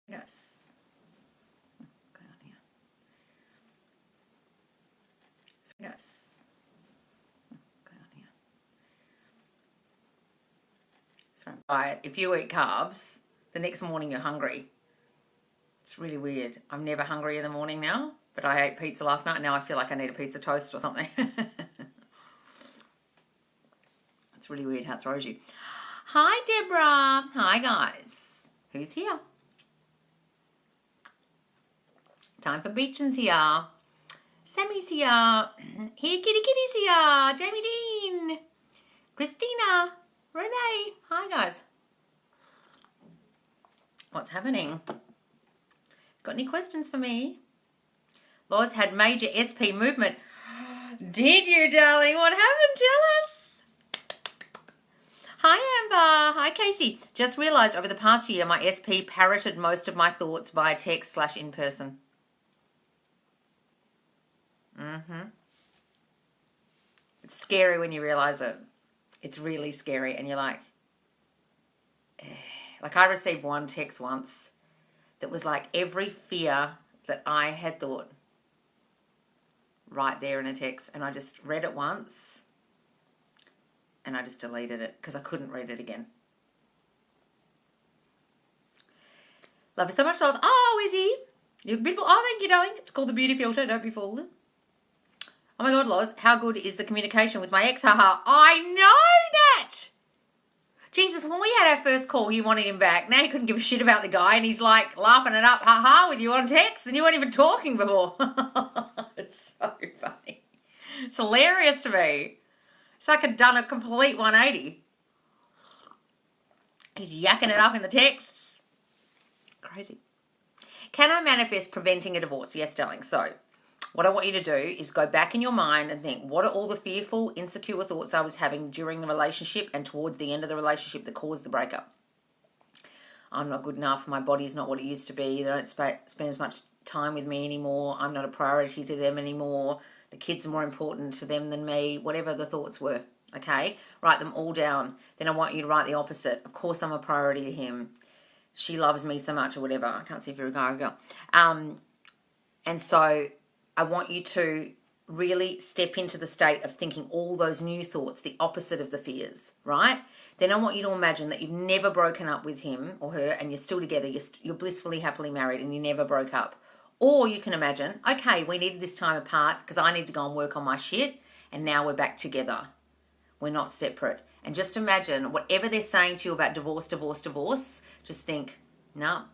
Yes. What's going on here? Yes. What's going on here? Right. If you eat carbs, the next morning you're hungry. It's really weird. I'm never hungry in the morning now, but I ate pizza last night and now I feel like I need a piece of toast or something. It's really weird how it throws you. Hi, Deborah. Hi, guys. Who's here? Time for Beechin's here. Sammy's here. Here, Kitty Kitty's here. Jamie Dean. Christina. Renee. Hi, guys. What's happening? Got any questions for me? Loz had major SP movement. Did you, darling? What happened? Tell us. Hi, Amber. Hi, Casey. Just realised over the past year my SP parroted most of my thoughts via text / in person. It's scary when you realise it. It's really scary and you're like... Like I received one text once that was like every fear that I had thought right there in a text, and I just read it once and I just deleted it because I couldn't read it again. Love you so much, Loz. Oh, Izzy, you look beautiful. Oh, thank you, darling. It's called the beauty filter. Don't be fooled. Oh my God, Loz, how good is the communication with my ex? Haha. I know that. Jesus, when we had our first call, you wanted him back. Now you couldn't give a shit about the guy, and he's like laughing it up, haha, with you on text, and you weren't even talking before. It's so funny. It's hilarious to me. It's like I'd done a complete 180. He's yakking it up in the texts. Crazy. Can I manifest preventing a divorce? Yes, darling. So what I want you to do is go back in your mind and think, what are all the fearful, insecure thoughts I was having during the relationship and towards the end of the relationship that caused the breakup? I'm not good enough. My body's not what it used to be. They don't spend as much time with me anymore. I'm not a priority to them anymore. The kids are more important to them than me. Whatever the thoughts were, okay? Write them all down. Then I want you to write the opposite. Of course I'm a priority to him. She loves me so much, or whatever. I can't see if you're a guy or a girl. And so I want you to really step into the state of thinking all those new thoughts, the opposite of the fears, right? Then I want you to imagine that you've never broken up with him or her and you're still together. You're blissfully, happily married and you never broke up. Or you can imagine, okay, we needed this time apart because I need to go and work on my shit and now we're back together. We're not separate. And just imagine whatever they're saying to you about divorce, just think, no,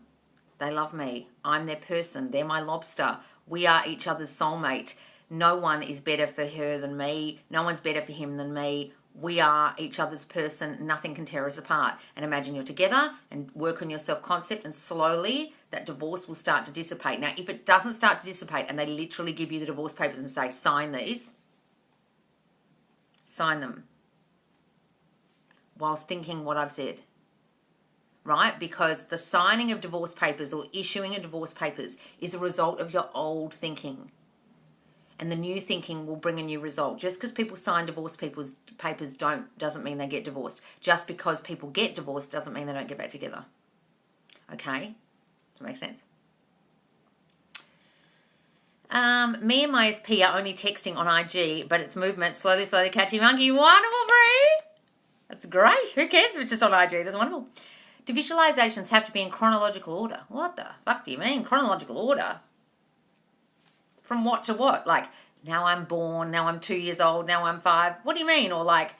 they love me. I'm their person. They're my lobster. We are each other's soulmate. No one is better for her than me. No one's better for him than me. We are each other's person. Nothing can tear us apart. And imagine you're together and work on your self-concept, and slowly that divorce will start to dissipate. Now, if it doesn't start to dissipate and they literally give you the divorce papers and say, sign these, sign them whilst thinking what I've said. Right? Because the signing of divorce papers or issuing of divorce papers is a result of your old thinking. And the new thinking will bring a new result. Just because people sign divorce papers doesn't mean they get divorced. Just because people get divorced doesn't mean they don't get back together. Okay? Does that make sense? Me and my SP are only texting on IG, but it's movement. Slowly, catchy monkey. Wonderful, Bree! That's great. Who cares if it's just on IG? That's wonderful. Do visualizations have to be in chronological order? What the fuck do you mean, chronological order? From what to what? Like, now I'm born, now I'm 2 years old, now I'm 5. What do you mean? Or like,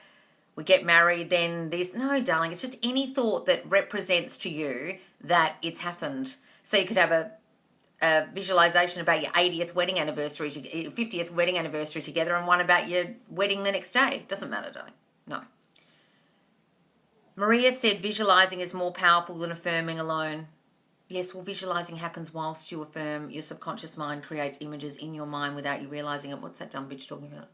we get married, then this. No, darling, it's just any thought that represents to you that it's happened. So you could have a visualization about your 80th wedding anniversary, your 50th wedding anniversary together, and one about your wedding the next day. Doesn't matter, darling. No. Maria said visualizing is more powerful than affirming alone. Yes, well, visualizing happens whilst you affirm. Your subconscious mind creates images in your mind without you realizing it. What's that dumb bitch talking about?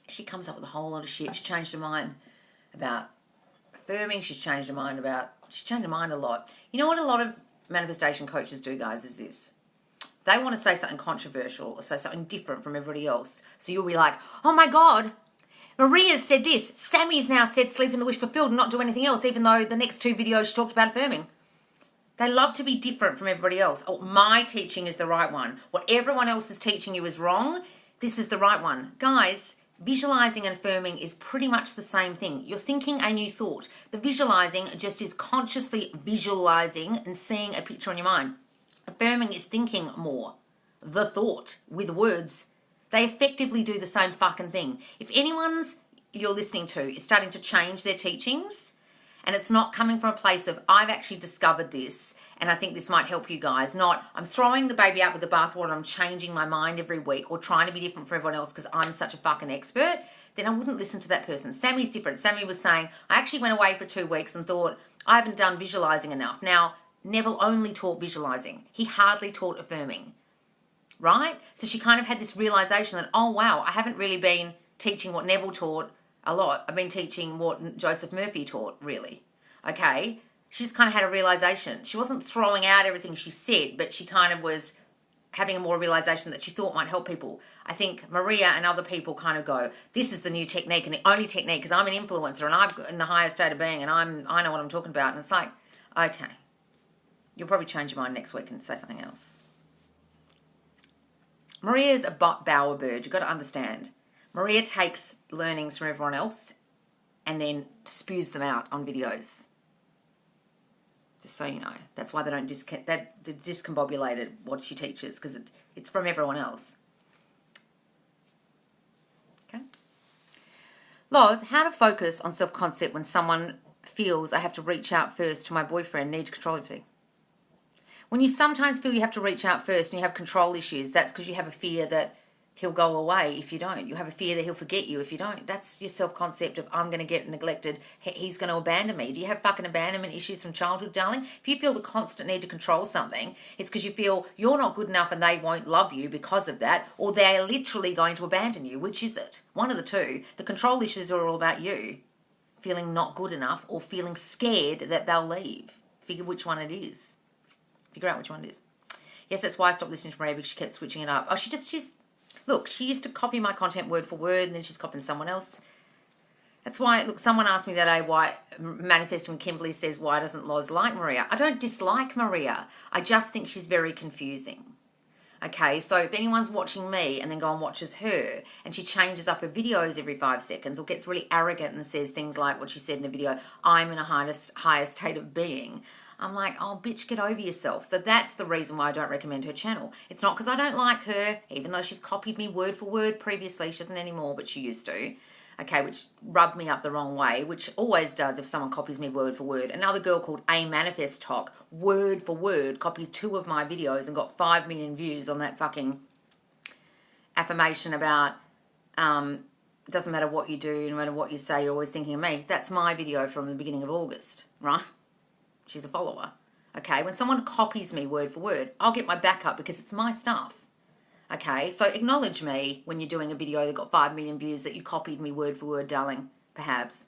She comes up with a whole lot of shit. She changed her mind about affirming. She's changed her mind a lot. You know what a lot of manifestation coaches do, guys, is this. They want to say something controversial or say something different from everybody else. So you'll be like, oh my God, Maria's said this. Sammy's now said sleep in the wish fulfilled and not do anything else, even though the next 2 videos she talked about affirming. They love to be different from everybody else. Oh, my teaching is the right one. What everyone else is teaching you is wrong. This is the right one. Guys, visualizing and affirming is pretty much the same thing. You're thinking a new thought. The visualizing just is consciously visualizing and seeing a picture in your mind. Affirming is thinking more. The thought with words. They effectively do the same fucking thing. If anyone's you're listening to is starting to change their teachings, and it's not coming from a place of, I've actually discovered this, and I think this might help you guys. Not, I'm throwing the baby out with the bathwater and I'm changing my mind every week or trying to be different for everyone else because I'm such a fucking expert, then I wouldn't listen to that person. Sammy's different. Sammy was saying, I actually went away for 2 weeks and thought, I haven't done visualizing enough. Now, Neville only taught visualizing. He hardly taught affirming, right? So she kind of had this realization that, oh, wow, I haven't really been teaching what Neville taught a lot. I've been teaching what Joseph Murphy taught, really. Okay? She just kind of had a realization. She wasn't throwing out everything she said, but she kind of was having a more realization that she thought might help people. I think Maria and other people kind of go, this is the new technique and the only technique because I'm an influencer and I'm in the highest state of being and I know what I'm talking about. And it's like, okay, you'll probably change your mind next week and say something else. Maria's a bower bird. You've got to understand. Maria takes learnings from everyone else and then spews them out on videos. Just so you know. That's why they don't discombobulated what she teaches, because it's from everyone else. Okay? Loz, how to focus on self-concept when someone feels I have to reach out first to my boyfriend, need to control everything. When you sometimes feel you have to reach out first and you have control issues, that's because you have a fear that he'll go away if you don't. You have a fear that he'll forget you if you don't. That's your self-concept of, I'm going to get neglected, he's going to abandon me. Do you have fucking abandonment issues from childhood, darling? If you feel the constant need to control something, it's because you feel you're not good enough and they won't love you because of that, or they're literally going to abandon you. Which is it? One of the two. The control issues are all about you feeling not good enough or feeling scared that they'll leave. Figure which one it is. Figure out which one it is. Yes, that's why I stopped listening to Maria, because she kept switching it up. Oh, look, she used to copy my content word for word, and then she's copying someone else. That's why, look, someone asked me that day why, Manifesting Kimberly says, why doesn't Loz like Maria? I don't dislike Maria. I just think she's very confusing. Okay, so if anyone's watching me and then go and watches her, and she changes up her videos every 5 seconds or gets really arrogant and says things like what she said in a video, I'm in a highest state of being, I'm like, oh, bitch, get over yourself. So that's the reason why I don't recommend her channel. It's not because I don't like her, even though she's copied me word for word previously. She doesn't anymore, but she used to. Okay, which rubbed me up the wrong way, which always does if someone copies me word for word. Another girl called A Manifest Talk, word for word, copied 2 of my videos and got 5 million views on that fucking affirmation about doesn't matter what you do, no matter what you say, you're always thinking of me. That's my video from the beginning of August, right? She's a follower. Okay, when someone copies me word for word, I'll get my back up because it's my stuff. Okay, so acknowledge me when you're doing a video that got 5 million views that you copied me word for word, darling, perhaps.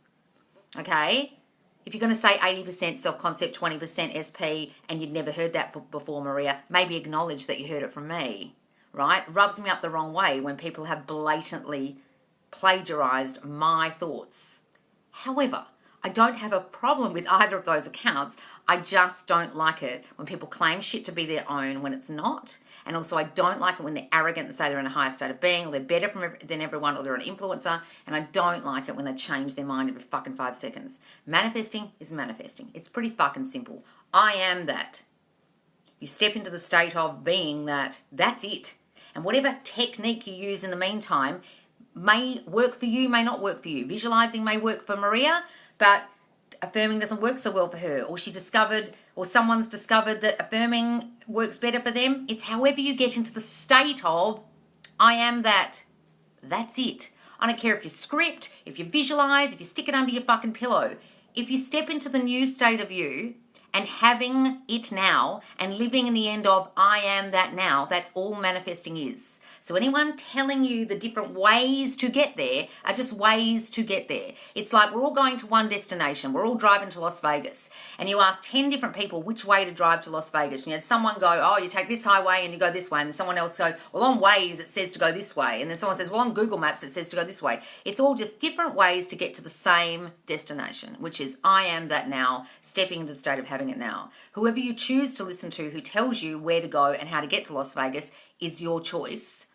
Okay, if you're going to say 80% self-concept, 20% SP, and you'd never heard that before, Maria, maybe acknowledge that you heard it from me, right? It rubs me up the wrong way when people have blatantly plagiarized my thoughts. However, I don't have a problem with either of those accounts. I just don't like it when people claim shit to be their own when it's not. And also I don't like it when they're arrogant and say they're in a higher state of being or they're better than everyone or they're an influencer. And I don't like it when they change their mind every fucking 5 seconds. Manifesting is manifesting. It's pretty fucking simple. I am that. You step into the state of being that. That's it. And whatever technique you use in the meantime may work for you, may not work for you. Visualizing may work for Maria, but affirming doesn't work so well for her, or she discovered, or someone's discovered that affirming works better for them. It's however you get into the state of, I am that. That's it. I don't care if you script, if you visualize, if you stick it under your fucking pillow. If you step into the new state of you and having it now and living in the end of, I am that now, that's all manifesting is. So anyone telling you the different ways to get there are just ways to get there. It's like we're all going to one destination. We're all driving to Las Vegas. And you ask 10 different people which way to drive to Las Vegas. And you had someone go, oh, you take this highway and you go this way. And then someone else goes, well, on Waze it says to go this way. And then someone says, well, on Google Maps it says to go this way. It's all just different ways to get to the same destination, which is I am that now, stepping into the state of having doing it now. Whoever you choose to listen to who tells you where to go and how to get to Las Vegas is your choice.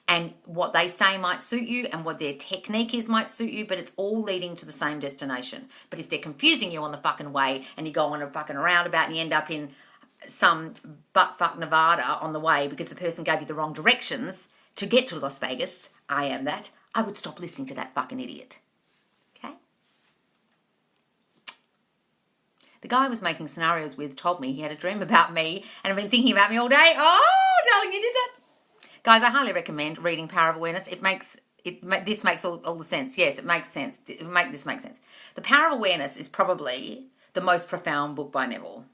And what they say might suit you and what their technique is might suit you, but it's all leading to the same destination. But if they're confusing you on the fucking way and you go on a fucking roundabout and you end up in some butt-fuck Nevada on the way because the person gave you the wrong directions to get to Las Vegas, I would stop listening to that fucking idiot. Okay? The guy I was making scenarios with told me he had a dream about me and I've been thinking about me all day. Oh, darling, you did that. Guys, I highly recommend reading Power of Awareness. This makes all the sense. Yes, it makes sense. This makes sense. The Power of Awareness is probably the most profound book by Neville.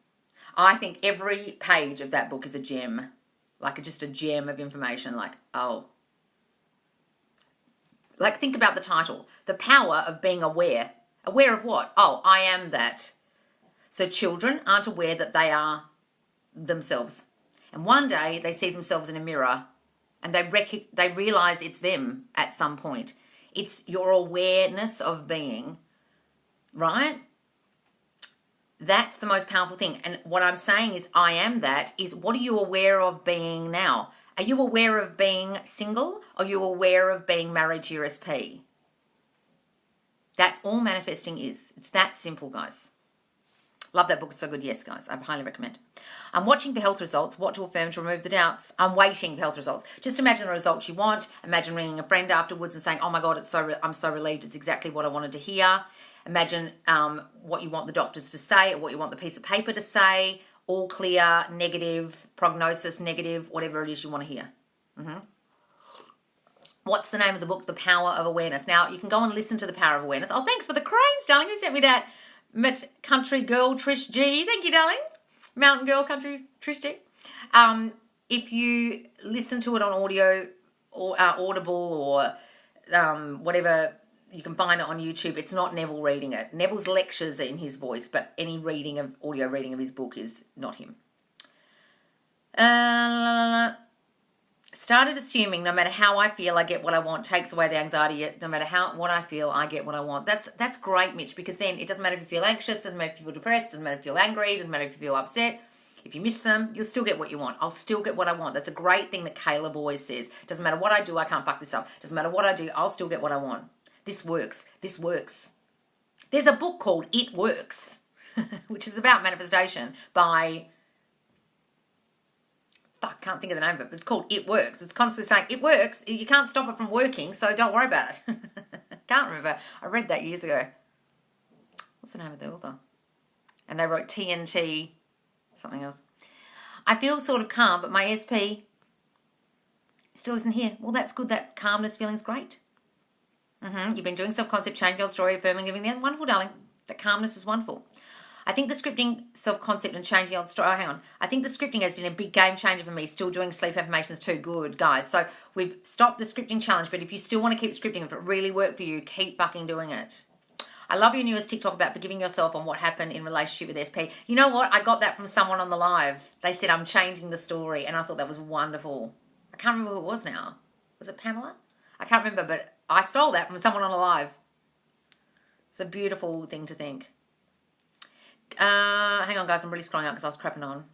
I think every page of that book is a gem, like just a gem of information. Like think about the title, The Power of Being Aware. Aware of what? Oh, I am that. So children aren't aware that they are themselves. And one day they see themselves in a mirror and they realize it's them at some point. It's your awareness of being, right? That's the most powerful thing. And what I'm saying is I am that is what are you aware of being now? Are you aware of being single? Or are you aware of being married to your SP? That's all manifesting is. It's that simple, guys. Love that book. It's so good. Yes, guys. I highly recommend. I'm watching for health results. What to affirm to remove the doubts. I'm waiting for health results. Just imagine the results you want. Imagine ringing a friend afterwards and saying, oh my God, I'm so relieved. It's exactly what I wanted to hear. Imagine what you want the doctors to say or what you want the piece of paper to say. All clear, negative, prognosis, negative, whatever it is you want to hear. What's the name of the book? The Power of Awareness. Now, you can go and listen to The Power of Awareness. Oh, thanks for the cranes, darling. You sent me that. Country Girl Trish G. Thank you, darling. Mountain Girl Country Trish G. If you listen to it on audio or Audible or whatever, you can find it on YouTube. It's not Neville reading it. Neville's lectures are in his voice, but any audio reading of his book is not him. Started assuming no matter how I feel, I get what I want, takes away the anxiety. No matter what I feel, I get what I want. That's great, Mitch, because then it doesn't matter if you feel anxious, doesn't matter if you feel depressed, doesn't matter if you feel angry, doesn't matter if you feel upset. If you miss them, you'll still get what you want. I'll still get what I want. That's a great thing that Caleb always says. Doesn't matter what I do, I can't fuck this up. Doesn't matter what I do, I'll still get what I want. This works. This works. There's a book called It Works, which is about manifestation by... Fuck, can't think of the name of it, but it's called It Works. It's constantly saying, it works. You can't stop it from working, so don't worry about it. Can't remember. I read that years ago. What's the name of the author? And they wrote TNT, something else. I feel sort of calm, but my SP still isn't here. Well, that's good. That calmness feeling's great. You've been doing self-concept, changing your story, affirming, living the end. Wonderful, darling. That calmness is wonderful. I think the scripting, self-concept and changing the old story. Oh, hang on. I think the scripting has been a big game changer for me. Still doing sleep affirmations too. Good, guys. So we've stopped the scripting challenge, but if you still want to keep scripting, if it really worked for you, keep fucking doing it. I love your newest TikTok about forgiving yourself on what happened in relationship with SP. You know what? I got that from someone on the live. They said, I'm changing the story, and I thought that was wonderful. I can't remember who it was now. Was it Pamela? I can't remember, but I stole that from someone on a live. It's a beautiful thing to think. Hang on, guys. I'm really scrolling up because I was crapping on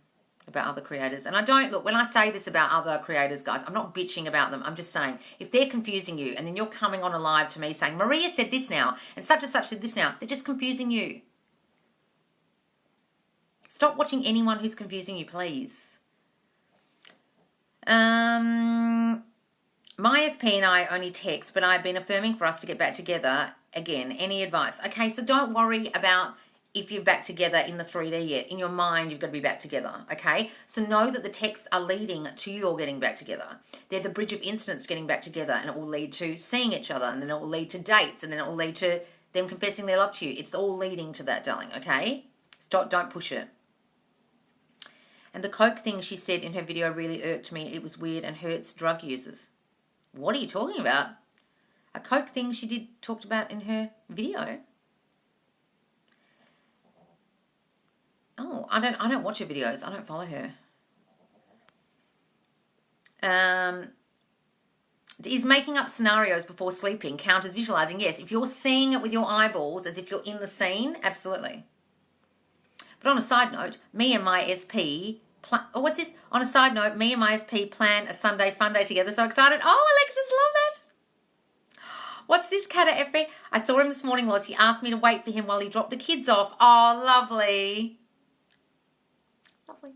about other creators. And I don't, look, when I say this about other creators, guys, I'm not bitching about them. I'm just saying, if they're confusing you and then you're coming on a live to me saying, Maria said this now and such said this now, they're just confusing you. Stop watching anyone who's confusing you, please. My SP and I only text, but I've been affirming for us to get back together again. Any advice? Okay, so don't worry about if you're back together in the 3D yet. In your mind, you've got to be back together, okay? So know that the texts are leading to you all getting back together. They're the bridge of instance getting back together, and it will lead to seeing each other, and then it will lead to dates, and then it will lead to them confessing their love to you. It's all leading to that, darling, okay? Don't push it. And the coke thing she said in her video really irked me. It was weird and hurts drug users. What are you talking about? A coke thing she talked about in her video? Oh, I don't watch her videos. I don't follow her. Is making up scenarios before sleeping count as visualizing? Yes. If you're seeing it with your eyeballs as if you're in the scene, absolutely. But on a side note, me and my SP... what's this? On a side note, me and my SP plan a Sunday fun day together. So excited. Oh, Alexis, love that. What's this, Cat at FB? I saw him this morning, Lots. He asked me to wait for him while he dropped the kids off. Oh, lovely. Lovely.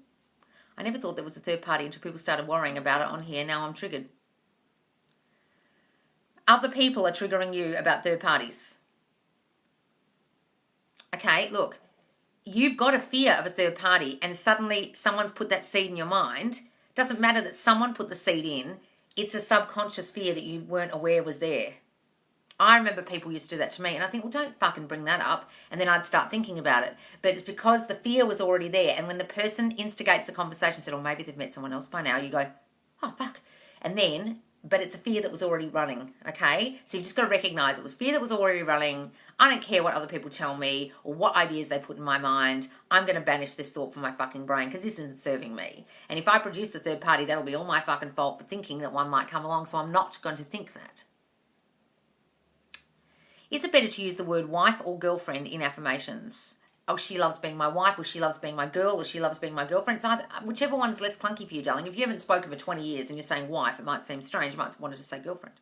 I never thought there was a third party until people started worrying about it on here. Now I'm triggered. Other people are triggering you about third parties. Okay, look. You've got a fear of a third party and suddenly someone's put that seed in your mind. Doesn't matter that someone put the seed in. It's a subconscious fear that you weren't aware was there. I remember people used to do that to me and I think, well, don't fucking bring that up. And then I'd start thinking about it. But it's because the fear was already there. And when the person instigates the conversation, said, oh, maybe they've met someone else by now, you go, oh, fuck. And then, but it's a fear that was already running, okay? So you've just got to recognize it was fear that was already running. I don't care what other people tell me or what ideas they put in my mind. I'm going to banish this thought from my fucking brain because this isn't serving me. And if I produce a third party, that'll be all my fucking fault for thinking that one might come along. So I'm not going to think that. Is it better to use the word wife or girlfriend in affirmations? Oh, she loves being my wife, or she loves being my girl, or she loves being my girlfriend. It's either, whichever one's less clunky for you, darling. If you haven't spoken for 20 years and you're saying wife, it might seem strange. You might want to say girlfriend.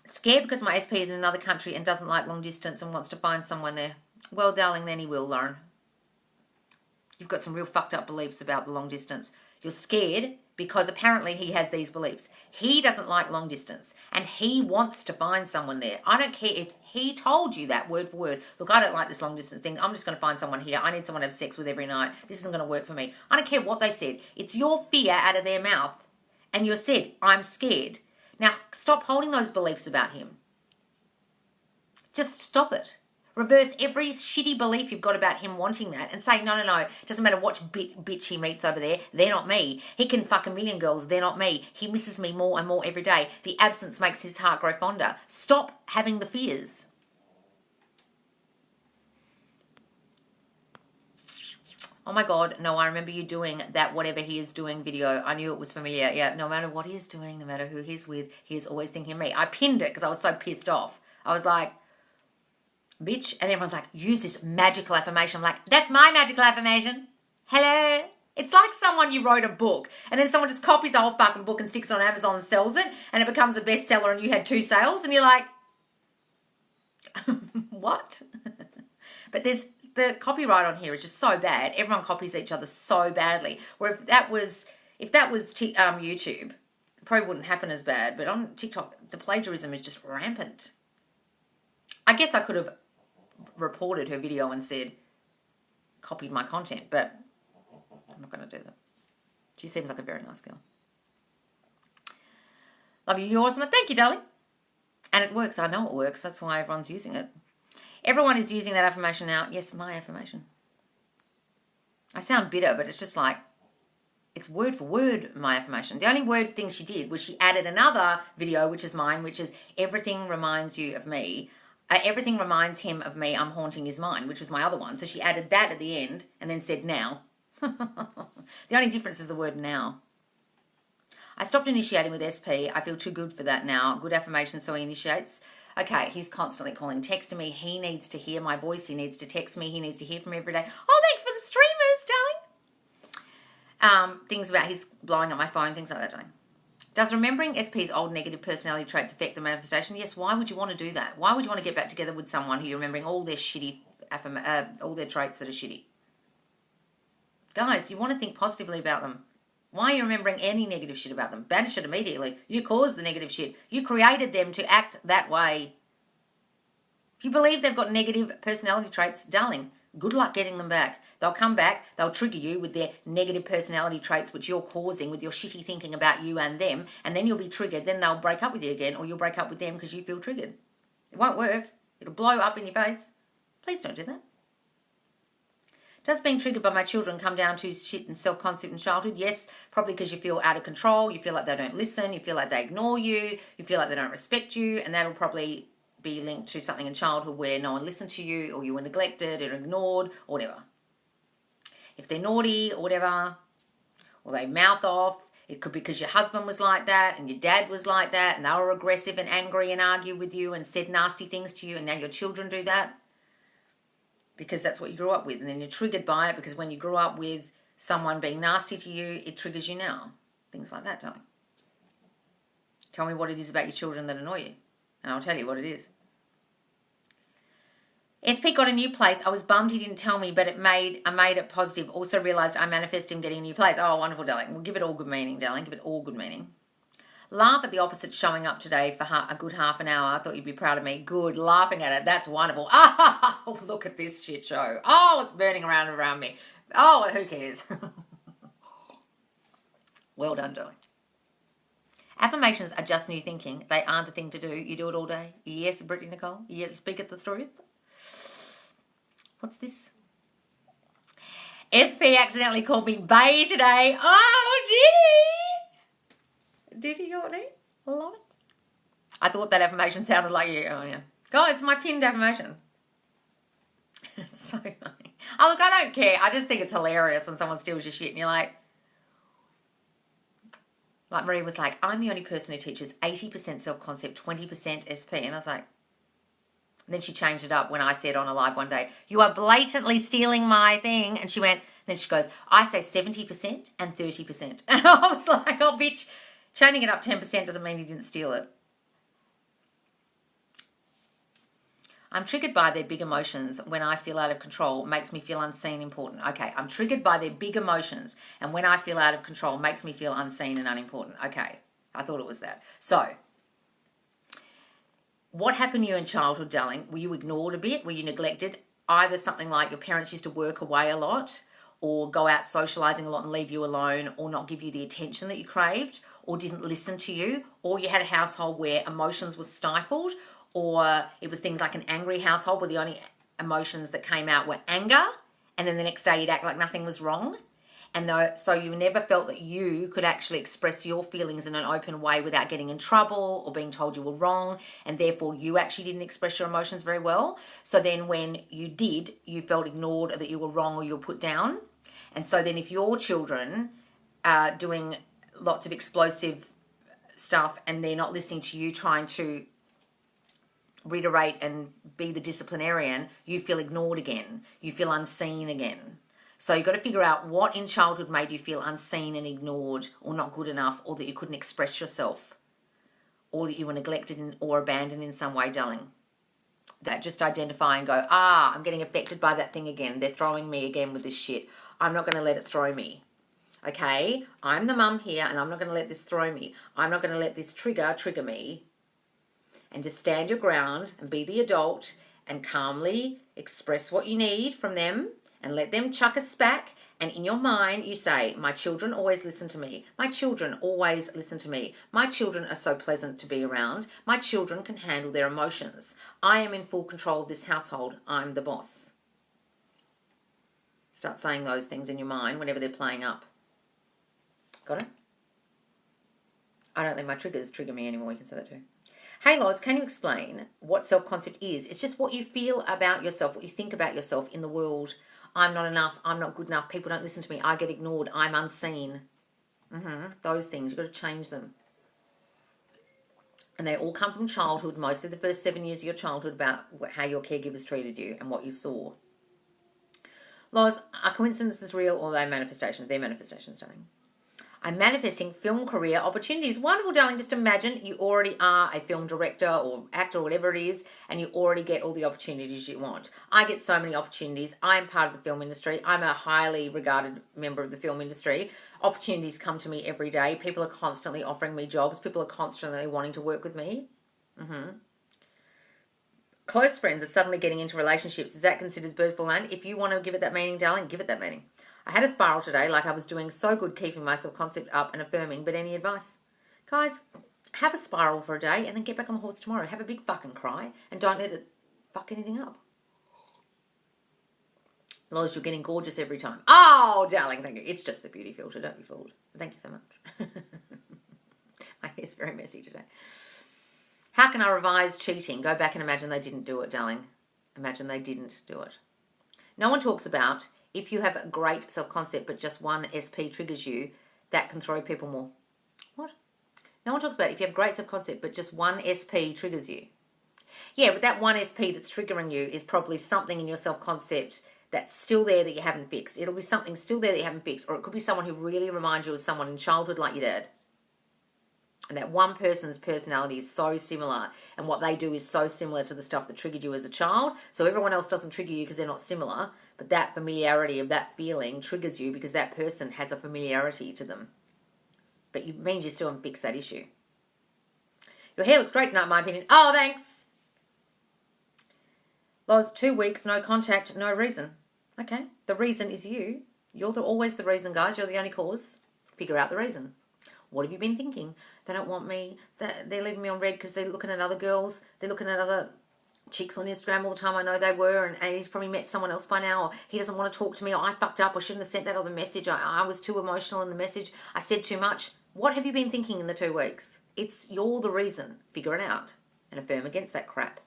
Scared because my SP is in another country and doesn't like long distance and wants to find someone there. Well, darling, then he will, Lauren. You've got some real fucked up beliefs about the long distance. You're scared because apparently he has these beliefs. He doesn't like long distance and he wants to find someone there. I don't care if he told you that word for word. Look, I don't like this long distance thing. I'm just going to find someone here. I need someone to have sex with every night. This isn't going to work for me. I don't care what they said. It's your fear out of their mouth. And you said, I'm scared. Now, stop holding those beliefs about him. Just stop it. Reverse every shitty belief you've got about him wanting that and say, no, it doesn't matter what bitch he meets over there. They're not me. He can fuck a million girls. They're not me. He misses me more and more every day. The absence makes his heart grow fonder. Stop having the fears. Oh my God, no, I remember you doing that whatever he is doing video. I knew it was familiar. Yeah, no matter what he is doing, no matter who he's with, he is always thinking of me. I pinned it because I was so pissed off. I was like, bitch. And everyone's like, use this magical affirmation. I'm like, that's my magical affirmation. Hello. It's like someone, you wrote a book and then someone just copies the whole fucking book and sticks it on Amazon and sells it and it becomes a bestseller and you had 2 sales and you're like, what? But there's the copyright on here is just so bad. Everyone copies each other so badly. Where if that was YouTube, it probably wouldn't happen as bad. But on TikTok, the plagiarism is just rampant. I guess I could have reported her video and said, copied my content, but I'm not going to do that. She seems like a very nice girl. Love you, you're awesome. Thank you, darling. And it works. I know it works. That's why everyone's using it. Everyone is using that affirmation now. Yes, my affirmation. I sound bitter, but it's just like, it's word for word my affirmation. The only word thing she did was she added another video, which is mine, which is everything reminds you of me. Everything reminds him of me. I'm haunting his mind, which was my other one. So she added that at the end and then said now. The only difference is the word now. I stopped initiating with SP. I feel too good for that now. Good affirmation, so he initiates. Okay, he's constantly calling, texting me. He needs to hear my voice. He needs to text me. He needs to hear from me every day. Oh, thanks for the streamers, darling. Things about he's blowing up my phone, things like that, darling. Does remembering SP's old negative personality traits affect the manifestation? Yes, why would you want to do that? Why would you want to get back together with someone who you're remembering all their shitty, all their traits that are shitty? Guys, you want to think positively about them. Why are you remembering any negative shit about them? Banish it immediately. You caused the negative shit. You created them to act that way. If you believe they've got negative personality traits, darling, good luck getting them back. They'll come back, they'll trigger you with their negative personality traits which you're causing with your shitty thinking about you and them, and then you'll be triggered. Then they'll break up with you again, or you'll break up with them because you feel triggered. It won't work. It'll blow up in your face. Please don't do that. Does being triggered by my children come down to shit and self-concept in childhood? Yes, probably because you feel out of control, you feel like they don't listen, you feel like they ignore you, you feel like they don't respect you, and that'll probably be linked to something in childhood where no one listened to you, or you were neglected or ignored, or whatever. If they're naughty or whatever, or they mouth off, It could be because your husband was like that and your dad was like that and they were aggressive and angry and argued with you and said nasty things to you, and now your children do that because that's what you grew up with. And then you're triggered by it because when you grew up with someone being nasty to you, it triggers you now. Things like that, darling. Tell me what it is about your children that annoy you, and I'll tell you what it is. SP got a new place. I was bummed he didn't tell me, but I made it positive. Also realised I manifested him getting a new place. Oh, wonderful, darling. We'll give it all good meaning, darling. Give it all good meaning. Laugh at the opposite showing up today for a good half an hour. I thought you'd be proud of me. Good. Laughing at it. That's wonderful. Oh, look at this shit show. Oh, it's burning around me. Oh, who cares? Well done, darling. Affirmations are just new thinking. They aren't a thing to do. You do it all day. Yes, Brittany Nicole. Yes, speak at the truth. What's this? SP accidentally called me Bay today. Oh, did he? Courtney? Love it. I thought that affirmation sounded like you. Oh, yeah. God, it's my pinned affirmation. It's so funny. Oh, look, I don't care. I just think it's hilarious when someone steals your shit and you're like Marie was like, I'm the only person who teaches 80% self-concept, 20% SP. And I was like, and then she changed it up when I said on a live one day, you are blatantly stealing my thing. And she went, then she goes, I say 70% and 30%. And I was like, oh, bitch, changing it up 10% doesn't mean you didn't steal it. I'm triggered by their big emotions when I feel out of control, makes me feel unseen, important. Okay, I'm triggered by their big emotions, and when I feel out of control, makes me feel unseen and unimportant. Okay, I thought it was that. So, what happened to you in childhood, darling? Were you ignored a bit? Were you neglected? Either something like your parents used to work away a lot, or go out socializing a lot and leave you alone, or not give you the attention that you craved, or didn't listen to you, or you had a household where emotions were stifled, or it was things like an angry household where the only emotions that came out were anger, and then the next day you'd act like nothing was wrong. And so you never felt that you could actually express your feelings in an open way without getting in trouble or being told you were wrong, and therefore you actually didn't express your emotions very well. So then when you did, you felt ignored or that you were wrong or you were put down. And so then if your children are doing lots of explosive stuff and they're not listening to you, trying to reiterate and be the disciplinarian, you feel ignored again. You feel unseen again. So you've got to figure out what in childhood made you feel unseen and ignored or not good enough, or that you couldn't express yourself, or that you were neglected or abandoned in some way, darling. That just identify and go, I'm getting affected by that thing again. They're throwing me again with this shit. I'm not going to let it throw me. Okay? I'm the mum here and I'm not going to let this throw me. I'm not going to let this trigger me. And just stand your ground and be the adult and calmly express what you need from them and let them chuck a spack. And in your mind, you say, my children always listen to me. My children always listen to me. My children are so pleasant to be around. My children can handle their emotions. I am in full control of this household. I'm the boss. Start saying those things in your mind whenever they're playing up. Got it? I don't let my triggers trigger me anymore. You can say that too. Hey, Loz, can you explain what self-concept is? It's just what you feel about yourself, what you think about yourself in the world. I'm not enough. I'm not good enough. People don't listen to me. I get ignored. I'm unseen. Those things. You've got to change them. And they all come from childhood, mostly the first 7 years of your childhood, about how your caregivers treated you and what you saw. Loz, are coincidences real or are they manifestations? They're manifestations, darling. I'm manifesting film career opportunities. Wonderful, darling. Just imagine you already are a film director or actor or whatever it is, and you already get all the opportunities you want. I get so many opportunities. I'm part of the film industry. I'm a highly regarded member of the film industry. Opportunities come to me every day. People are constantly offering me jobs. People are constantly wanting to work with me. Close friends are suddenly getting into relationships. Is that considered birthful land? If you want to give it that meaning, darling, give it that meaning. I had a spiral today, like I was doing so good keeping my self-concept up and affirming, but any advice? Guys, have a spiral for a day and then get back on the horse tomorrow. Have a big fucking cry and don't let it fuck anything up. Loz, you're getting gorgeous every time. Oh, darling, thank you. It's just the beauty filter, don't be fooled. Thank you so much. My hair's very messy today. How can I revise cheating? Go back and imagine they didn't do it, darling. Imagine they didn't do it. No one talks about if you have a great self-concept but just one SP triggers you, that can throw people more. What? No one talks about it. If you have great self-concept, but just one SP triggers you. Yeah, but that one SP that's triggering you is probably something in your self-concept that's still there that you haven't fixed. It'll be something still there that you haven't fixed. Or it could be someone who really reminds you of someone in childhood like your dad. And that one person's personality is so similar, and what they do is so similar to the stuff that triggered you as a child. So everyone else doesn't trigger you because they're not similar, but that familiarity of that feeling triggers you because that person has a familiarity to them. But it means you still haven't fixed that issue. Your hair looks great tonight, in my opinion. Oh, thanks. Loz, 2 weeks, no contact, no reason. Okay, the reason is you. You're always the reason, guys. You're the only cause. Figure out the reason. What have you been thinking? They don't want me. They're leaving me on red because they're looking at other girls. They're looking at other chicks on Instagram all the time. I know they were, and he's probably met someone else by now, or he doesn't want to talk to me, or I fucked up, or shouldn't have sent that other message. I was too emotional in the message. I said too much. What have you been thinking in the 2 weeks? You're the reason. Figure it out and affirm against that crap.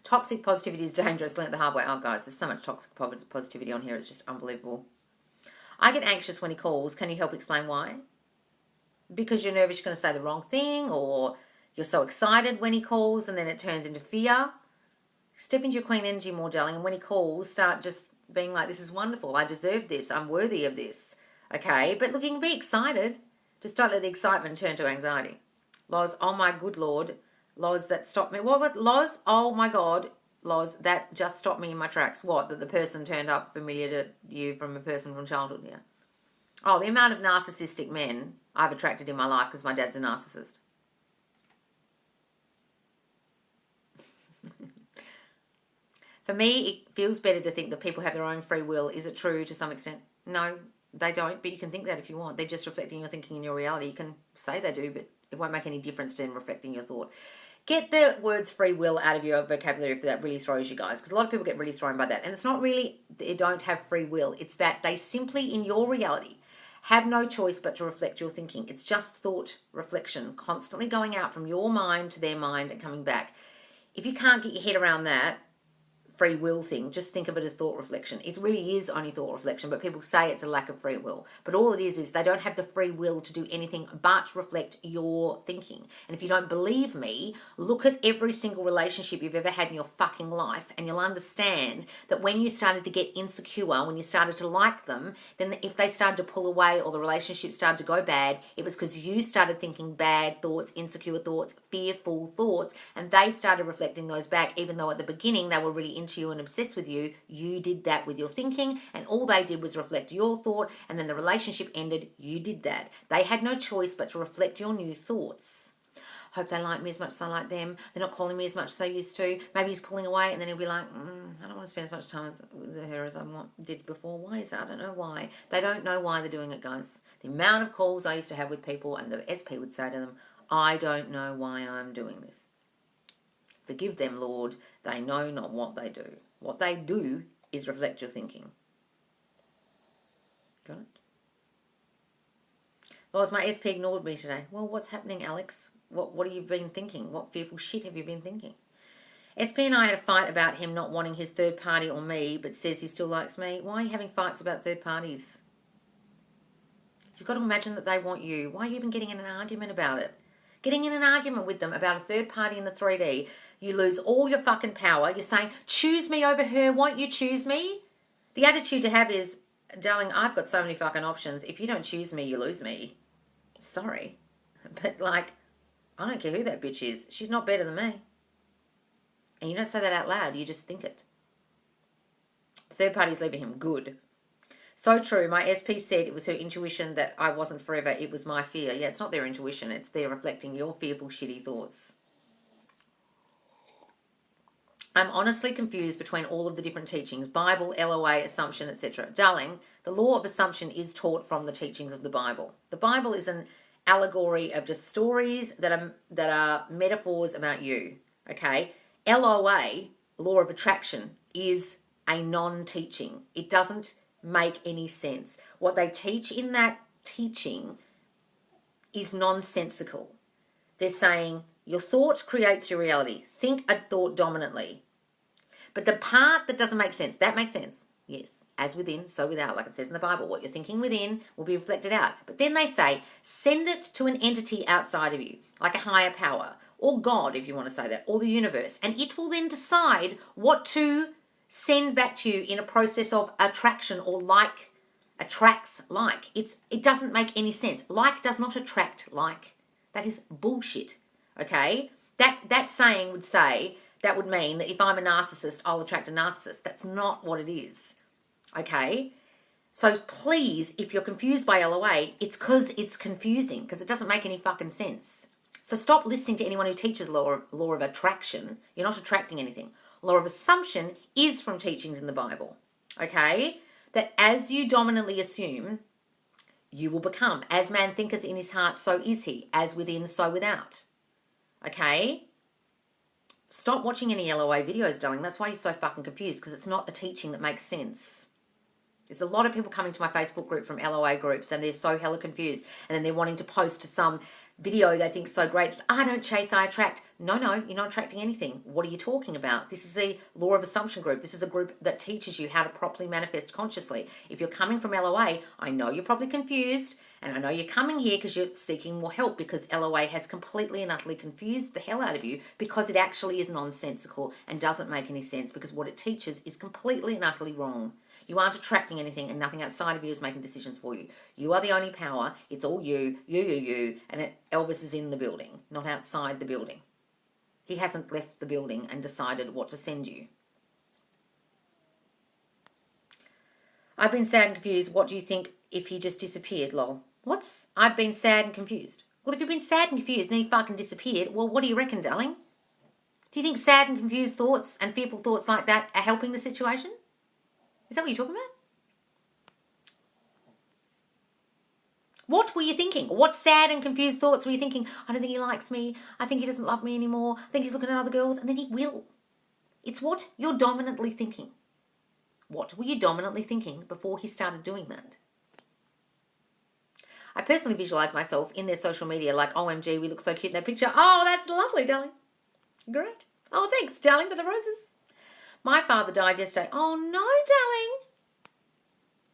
Toxic positivity is dangerous. Learned the hard way. Oh, guys, there's so much toxic positivity on here. It's just unbelievable. I get anxious when he calls. Can you help explain why? Because you're nervous you're going to say the wrong thing, or you're so excited when he calls and then it turns into fear. Step into your queen energy more, darling, and when he calls, start just being like, this is wonderful. I deserve this. I'm worthy of this. Okay? But look, you can be excited. Just don't let the excitement turn to anxiety. Loz, oh my good Lord. Loz, that stopped me. What? Loz, oh my God. Loz, that just stopped me in my tracks. What? That the person turned up familiar to you from a person from childhood? Yeah. Oh, the amount of narcissistic men I've attracted in my life because my dad's a narcissist. For me, it feels better to think that people have their own free will. Is it true to some extent? No, they don't, but you can think that if you want. They're just reflecting your thinking in your reality. You can say they do, but it won't make any difference to them reflecting your thought. Get the words free will out of your vocabulary if that really throws you guys, because a lot of people get really thrown by that. And it's not really they don't have free will. It's that they simply, in your reality, have no choice but to reflect your thinking. It's just thought reflection, constantly going out from your mind to their mind and coming back. If you can't get your head around that free will thing, just think of it as thought reflection. It really is only thought reflection, but people say it's a lack of free will. But all it is they don't have the free will to do anything but reflect your thinking. And if you don't believe me, look at every single relationship you've ever had in your fucking life, and you'll understand that when you started to get insecure, when you started to like them, then if they started to pull away or the relationship started to go bad, it was because you started thinking bad thoughts, insecure thoughts, fearful thoughts, and they started reflecting those back, even though at the beginning they were really into you and obsessed with you. You did that with your thinking, and all they did was reflect your thought, and then the relationship ended. You did that. They had no choice but to reflect your new thoughts. Hope they like me as much as I like them. They're not calling me as much as they used to. Maybe he's pulling away, and then he'll be like, I don't want to spend as much time with her as I did before. Why is that? I don't know why. They don't know why they're doing it, guys. The amount of calls I used to have with people, and the SP would say to them, I don't know why I'm doing this. Forgive them, Lord. They know not what they do. What they do is reflect your thinking. Got it? Loz, my SP ignored me today. Well, what's happening, Alex? What have you been thinking? What fearful shit have you been thinking? SP and I had a fight about him not wanting his third party or me, but says he still likes me. Why are you having fights about third parties? You've got to imagine that they want you. Why are you even getting in an argument about it? Getting in an argument with them about a third party in the 3D, you lose all your fucking power. You're saying, choose me over her, won't you choose me? The attitude to have is, darling, I've got so many fucking options. If you don't choose me, you lose me. Sorry. But like, I don't care who that bitch is. She's not better than me. And you don't say that out loud, you just think it. The third party's leaving him good. So true. My SP said it was her intuition that I wasn't forever. It was my fear. Yeah, it's not their intuition. It's their reflecting your fearful, shitty thoughts. I'm honestly confused between all of the different teachings. Bible, LOA, assumption, etc. Darling, the law of assumption is taught from the teachings of the Bible. The Bible is an allegory of just stories that are metaphors about you. Okay? LOA, law of attraction, is a non-teaching. It doesn't make any sense. What they teach in that teaching is nonsensical. They're saying your thought creates your reality. Think a thought dominantly. But the part that doesn't make sense, that makes sense. Yes. as within, so without, like it says in the Bible. What you're thinking within will be reflected out. But then they say, send it to an entity outside of you, like a higher power, or God, if you want to say that, or the universe. And it will then decide what to send back to you in a process of attraction, or like attracts like. It doesn't make any sense. Like does not attract like. That is bullshit. Okay? That saying would say, that would mean that if I'm a narcissist, I'll attract a narcissist. That's not what it is. Okay? So please, if you're confused by LOA, it's because it's confusing, because it doesn't make any fucking sense. So stop listening to anyone who teaches law of attraction. You're not attracting anything. Law of assumption is from teachings in the Bible. Okay? That as you dominantly assume, you will become. As man thinketh in his heart, so is he. As within, so without. Okay? Stop watching any LOA videos, darling. That's why you're so fucking confused, because it's not a teaching that makes sense. There's a lot of people coming to my Facebook group from LOA groups, and they're so hella confused. And then they're wanting to post some video they think is so great. It's, I don't chase, I attract. No, you're not attracting anything. What are you talking about? This is a law of assumption group. This is a group that teaches you how to properly manifest consciously. If you're coming from LOA, I know you're probably confused, and I know you're coming here because you're seeking more help, because LOA has completely and utterly confused the hell out of you, because it actually is nonsensical and doesn't make any sense, because what it teaches is completely and utterly wrong. You aren't attracting anything, and nothing outside of you is making decisions for you. You are the only power. It's all you, and Elvis is in the building, not outside the building. He hasn't left the building and decided what to send you. I've been sad and confused. What do you think if he just disappeared, lol? I've been sad and confused. Well, if you've been sad and confused and he fucking disappeared, well, what do you reckon, darling? Do you think sad and confused thoughts and fearful thoughts like that are helping the situation? Is that what you're talking about? What were you thinking? What sad and confused thoughts were you thinking? I don't think he likes me. I think he doesn't love me anymore. I think he's looking at other girls. And then he will. It's what you're dominantly thinking. What were you dominantly thinking before he started doing that? I personally visualize myself in their social media like, OMG, we look so cute in that picture. Oh, that's lovely, darling. Great. Oh, thanks, darling, for the roses. My father died yesterday. Oh, no, darling.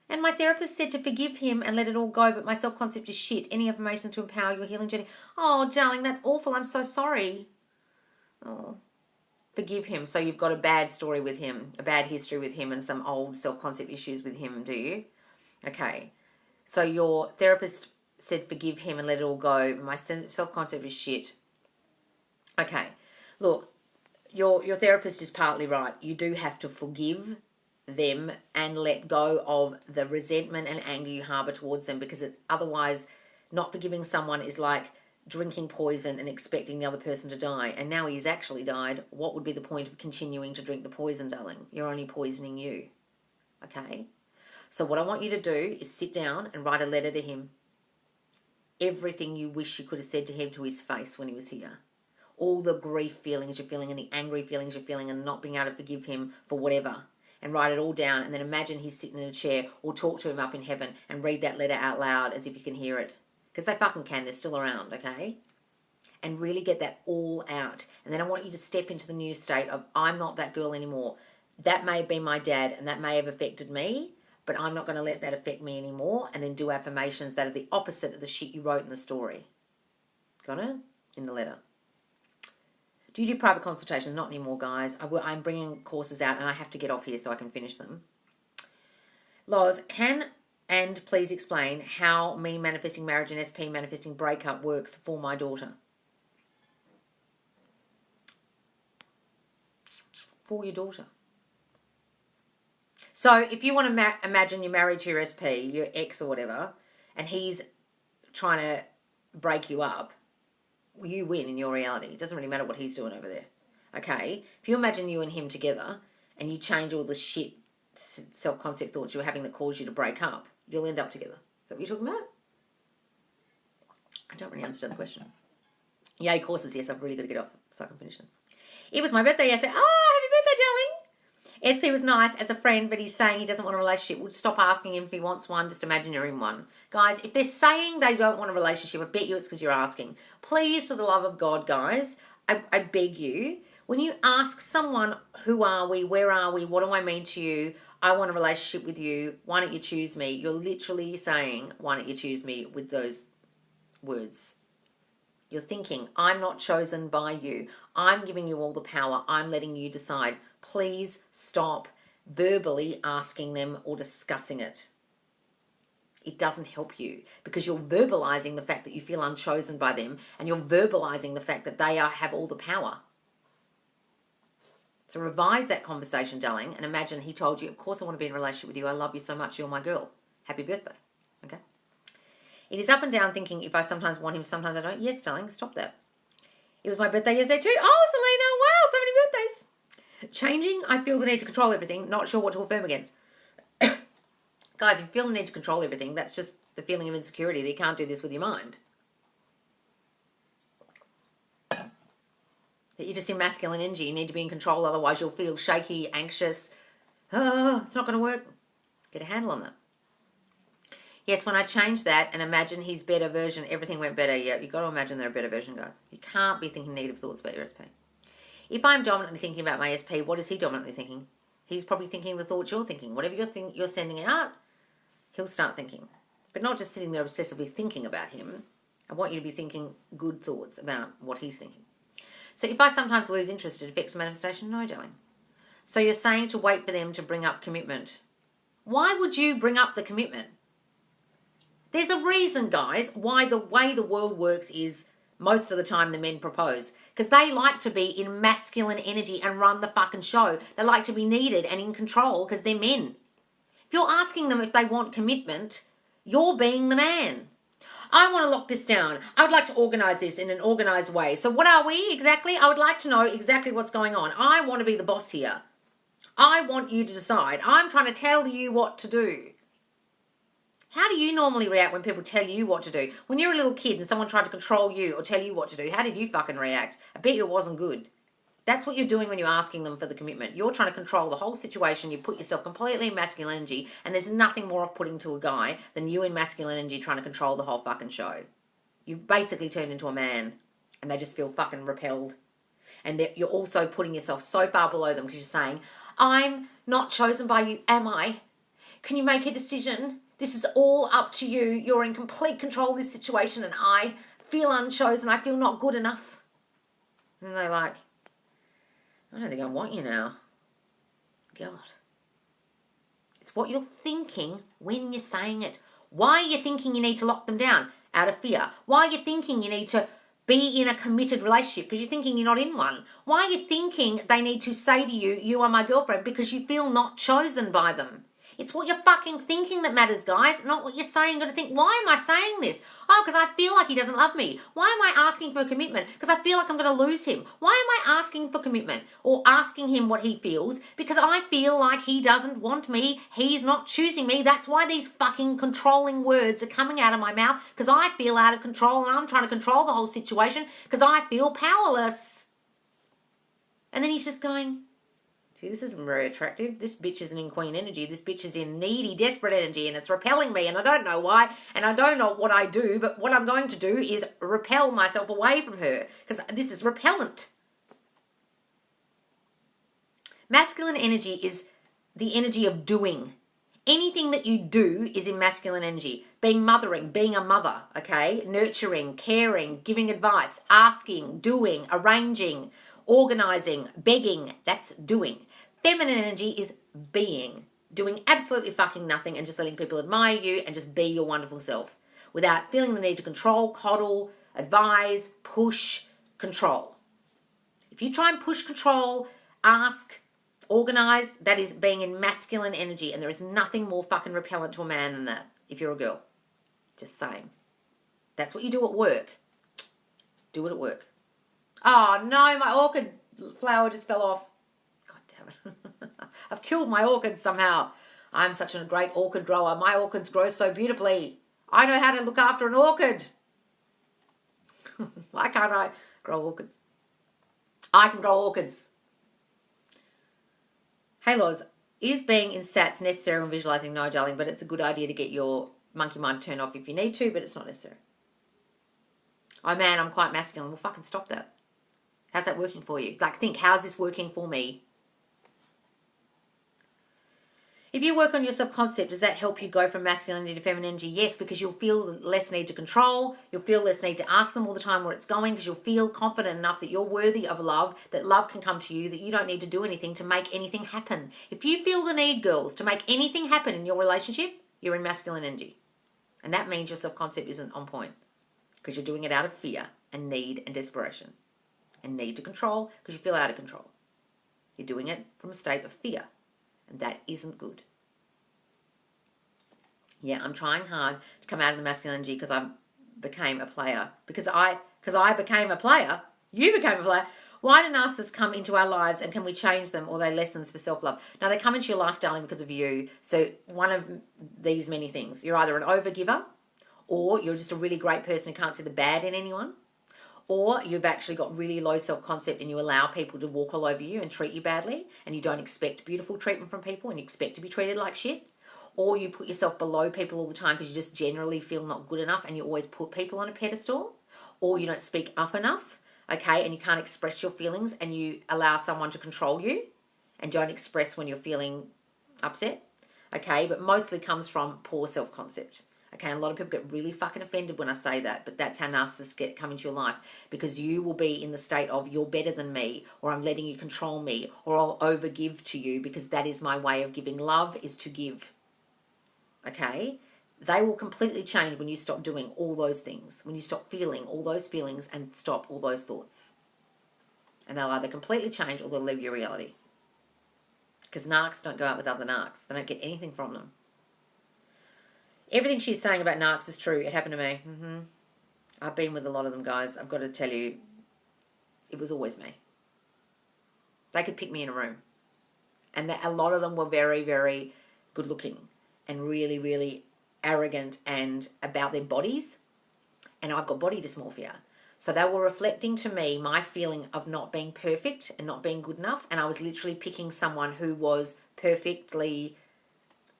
And my therapist said to forgive him and let it all go, but my self-concept is shit. Any affirmations to empower your healing journey? Oh, darling, that's awful. I'm so sorry. Oh, forgive him. So you've got a bad story with him, a bad history with him, and some old self-concept issues with him, do you? Okay. So your therapist said forgive him and let it all go. My self-concept is shit. Okay. Look. Your therapist is partly right. You do have to forgive them and let go of the resentment and anger you harbour towards them, because it's otherwise not forgiving someone is like drinking poison and expecting the other person to die. And now he's actually died. What would be the point of continuing to drink the poison, darling? You're only poisoning you. Okay? So what I want you to do is sit down and write a letter to him. Everything you wish you could have said to him to his face when he was here. All the grief feelings you're feeling and the angry feelings you're feeling and not being able to forgive him for whatever. And write it all down, and then imagine he's sitting in a chair, or talk to him up in heaven and read that letter out loud as if you can hear it. Because they fucking can. They're still around, okay? And really get that all out. And then I want you to step into the new state of, I'm not that girl anymore. That may have been my dad and that may have affected me, but I'm not going to let that affect me anymore. And then do affirmations that are the opposite of the shit you wrote in the story. Got it? In the letter. Do you do private consultations? Not anymore, guys. I'm bringing courses out and I have to get off here so I can finish them. Loz, can and please explain how me manifesting marriage and SP manifesting breakup works for my daughter? For your daughter. So if you want to imagine you're married to your SP, your ex or whatever, and he's trying to break you up, you win in your reality. It doesn't really matter what he's doing over there. Okay? If you imagine you and him together and you change all the shit self-concept thoughts you were having that caused you to break up, you'll end up together. Is that what you're talking about? I don't really understand the question. Yay, courses. Yes, I've really got to get off so I can finish them. It was my birthday yesterday. Oh, happy birthday, darling. SP was nice as a friend, but he's saying he doesn't want a relationship. We'll stop asking him if he wants one. Just imagine you're in one. Guys, if they're saying they don't want a relationship, I bet you it's because you're asking. Please, for the love of God, guys, I beg you, when you ask someone, who are we, where are we, what do I mean to you, I want a relationship with you. Why don't you choose me? You're literally saying, why don't you choose me, with those words. You're thinking, I'm not chosen by you. I'm giving you all the power. I'm letting you decide. Please stop verbally asking them or discussing it. It doesn't help you because you're verbalizing the fact that you feel unchosen by them, and you're verbalizing the fact that they have all the power. So revise that conversation, darling, and imagine he told you, of course I want to be in a relationship with you. I love you so much. You're my girl. Happy birthday. Okay? It is up and down thinking, if I sometimes want him, sometimes I don't. Yes, darling, stop that. It was my birthday yesterday too. Oh, Selena, wow, so many birthdays. Changing, I feel the need to control everything. Not sure what to affirm against. Guys, if you feel the need to control everything, that's just the feeling of insecurity that you can't do this with your mind. That you're just in masculine energy. You need to be in control, otherwise you'll feel shaky, anxious. Oh, it's not going to work. Get a handle on that. Yes, when I changed that and imagine his better version, everything went better. Yeah, you've got to imagine they're a better version, guys. You can't be thinking negative thoughts about your SP. If I'm dominantly thinking about my SP, what is he dominantly thinking? He's probably thinking the thoughts you're thinking. Whatever you're sending out, he'll start thinking. But not just sitting there obsessively thinking about him. I want you to be thinking good thoughts about what he's thinking. So if I sometimes lose interest, it affects the manifestation? No, darling. So you're saying to wait for them to bring up commitment. Why would you bring up the commitment? There's a reason, guys, why the way the world works is most of the time the men propose. Because they like to be in masculine energy and run the fucking show. They like to be needed and in control because they're men. If you're asking them if they want commitment, you're being the man. I want to lock this down. I would like to organise this in an organised way. So what are we exactly? I would like to know exactly what's going on. I want to be the boss here. I want you to decide. I'm trying to tell you what to do. How do you normally react when people tell you what to do? When you're a little kid and someone tried to control you or tell you what to do, how did you fucking react? I bet you it wasn't good. That's what you're doing when you're asking them for the commitment. You're trying to control the whole situation. You put yourself completely in masculine energy, and there's nothing more off-putting to a guy than you in masculine energy trying to control the whole fucking show. You've basically turned into a man, and they just feel fucking repelled. And you're also putting yourself so far below them because you're saying, I'm not chosen by you, am I? Can you make a decision? This is all up to you. You're in complete control of this situation, and I feel unchosen. I feel not good enough. And they're like, I don't think I want you now. God. It's what you're thinking when you're saying it. Why are you thinking you need to lock them down? Out of fear. Why are you thinking you need to be in a committed relationship? Because you're thinking you're not in one. Why are you thinking they need to say to you, you are my girlfriend? Because you feel not chosen by them. It's what you're fucking thinking that matters, guys, not what you're saying. You've got to think, why am I saying this? Oh, because I feel like he doesn't love me. Why am I asking for a commitment? Because I feel like I'm going to lose him. Why am I asking for commitment or asking him what he feels? Because I feel like he doesn't want me. He's not choosing me. That's why these fucking controlling words are coming out of my mouth, because I feel out of control and I'm trying to control the whole situation because I feel powerless. And then he's just going, this isn't very attractive. This bitch isn't in queen energy. This bitch is in needy, desperate energy, and it's repelling me, and I don't know why, and I don't know what I do, but what I'm going to do is repel myself away from her, because this is repellent. Masculine energy is the energy of doing. Anything that you do is in masculine energy. Being mothering, being a mother, okay? Nurturing, caring, giving advice, asking, doing, arranging, organising, begging, that's doing. Feminine energy is being, doing absolutely fucking nothing and just letting people admire you and just be your wonderful self without feeling the need to control, coddle, advise, push, control. If you try and push, control, ask, organise, that is being in masculine energy, and there is nothing more fucking repellent to a man than that if you're a girl. Just saying. That's what you do at work. Do it at work. Oh no, my orchid flower just fell off. God damn it. I've killed my orchid somehow. I'm such a great orchid grower. My orchids grow so beautifully. I know how to look after an orchid. Why can't I grow orchids? I can grow orchids. Hey Loz, is being in sats necessary when visualizing? No, darling, but it's a good idea to get your monkey mind turned off if you need to, but it's not necessary. Oh man, I'm quite masculine. Well, fucking stop that. How's that working for you? Like, think, how's this working for me? If you work on your self-concept, does that help you go from masculinity to feminine energy? Yes, because you'll feel less need to control. You'll feel less need to ask them all the time where it's going, because you'll feel confident enough that you're worthy of love, that love can come to you, that you don't need to do anything to make anything happen. If you feel the need, girls, to make anything happen in your relationship, you're in masculine energy. And that means your self-concept isn't on point, because you're doing it out of fear and need and desperation and need to control, because you feel out of control. You're doing it from a state of fear. And that isn't good. Yeah, I'm trying hard to come out of the masculine energy because I became a player. Because I became a player, you became a player. Why do narcissists come into our lives, and can we change them, or are they lessons for self-love? Now, they come into your life, darling, because of you. So one of these many things. You're either an overgiver, or you're just a really great person who can't see the bad in anyone. Or you've actually got really low self-concept and you allow people to walk all over you and treat you badly, and you don't expect beautiful treatment from people and you expect to be treated like shit. Or you put yourself below people all the time because you just generally feel not good enough and you always put people on a pedestal. Or you don't speak up enough, okay, and you can't express your feelings and you allow someone to control you and don't express when you're feeling upset, okay, but mostly comes from poor self-concept. Okay, and a lot of people get really fucking offended when I say that, but that's how narcissists come into your life, because you will be in the state of you're better than me, or I'm letting you control me, or I'll overgive to you because that is my way of giving. Love is to give. Okay? They will completely change when you stop doing all those things, when you stop feeling all those feelings and stop all those thoughts. And they'll either completely change or they'll leave your reality. Because narcs don't go out with other narcs. They don't get anything from them. Everything she's saying about narcs is true. It happened to me. I've been with a lot of them, guys. I've got to tell you, it was always me. They could pick me in a room. And a lot of them were very, very good looking and really, really arrogant and about their bodies. And I've got body dysmorphia. So they were reflecting to me my feeling of not being perfect and not being good enough. And I was literally picking someone who was perfectly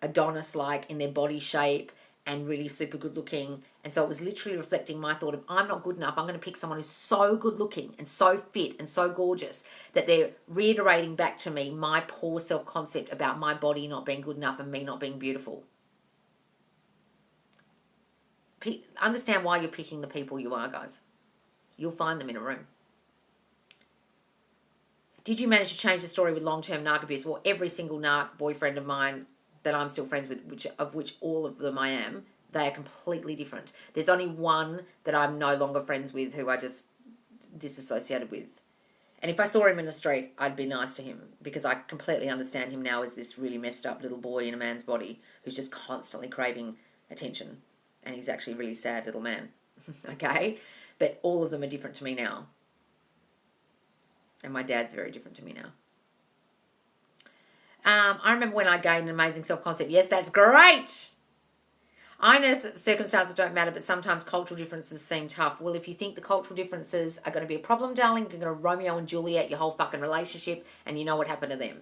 Adonis-like in their body shape and really super good looking. And so it was literally reflecting my thought of, I'm not good enough. I'm going to pick someone who's so good looking and so fit and so gorgeous that they're reiterating back to me my poor self-concept about my body not being good enough and me not being beautiful. Understand why you're picking the people you are, guys. You'll find them in a room. Did you manage to change the story with long-term narc abuse? Well, every single narc boyfriend of mine that I'm still friends with, of which all of them I am, they are completely different. There's only one that I'm no longer friends with who I just disassociated with. And if I saw him in the street, I'd be nice to him, because I completely understand him now as this really messed up little boy in a man's body who's just constantly craving attention. And he's actually a really sad little man. Okay? But all of them are different to me now. And my dad's very different to me now. I remember when I gained an amazing self-concept. Yes, that's great. I know circumstances don't matter, but sometimes cultural differences seem tough. Well, if you think the cultural differences are going to be a problem, darling, you're going to Romeo and Juliet your whole fucking relationship, and you know what happened to them.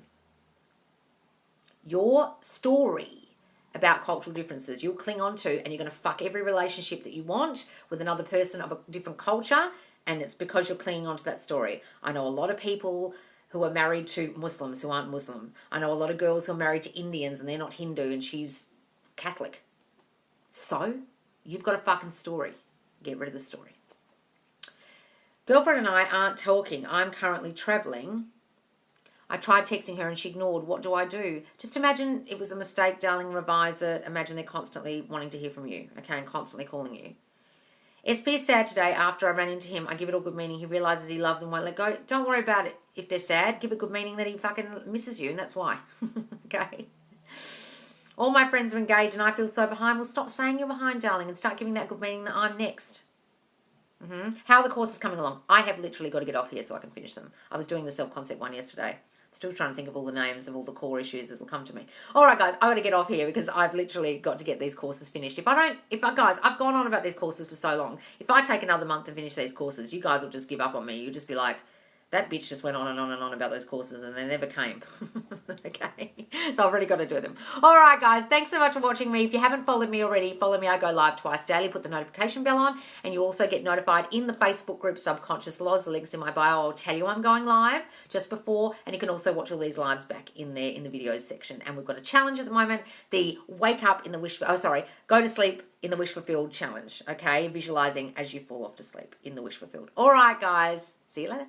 Your story about cultural differences you'll cling on to, and you're going to fuck every relationship that you want with another person of a different culture, and it's because you're clinging on to that story. I know a lot of people who are married to Muslims who aren't Muslim. I know a lot of girls who are married to Indians and they're not Hindu and she's Catholic. So, you've got a fucking story. Get rid of the story. Girlfriend and I aren't talking. I'm currently travelling. I tried texting her and she ignored. What do I do? Just imagine it was a mistake, darling. Revise it. Imagine they're constantly wanting to hear from you, okay, and constantly calling you. SP is sad today. After I ran into him, I give it all good meaning. He realises he loves and won't let go. Don't worry about it. If they're sad, give it good meaning that he fucking misses you, and that's why. Okay? All my friends are engaged and I feel so behind. Well, stop saying you're behind, darling, and start giving that good meaning that I'm next. How are the courses coming along? I have literally got to get off here so I can finish them. I was doing the self-concept one yesterday. Still trying to think of all the names of all the core issues that will come to me. All right, guys, I got to get off here because I've literally got to get these courses finished. Guys, I've gone on about these courses for so long. If I take another month to finish these courses, you guys will just give up on me. You'll just be like, That bitch just went on and on and on about those courses and they never came. Okay. So I've really got to do them. All right, guys. Thanks so much for watching me. If you haven't followed me already, follow me. I go live twice daily. Put the notification bell on. And you also get notified in the Facebook group Subconscious Laws. The link's in my bio. I'll tell you I'm going live just before. And you can also watch all these lives back in there in the videos section. And we've got a challenge at the moment. The wake up in the wish... go to sleep in the wish fulfilled challenge. Okay. Visualizing as you fall off to sleep in the wish fulfilled. All right, guys. See you later.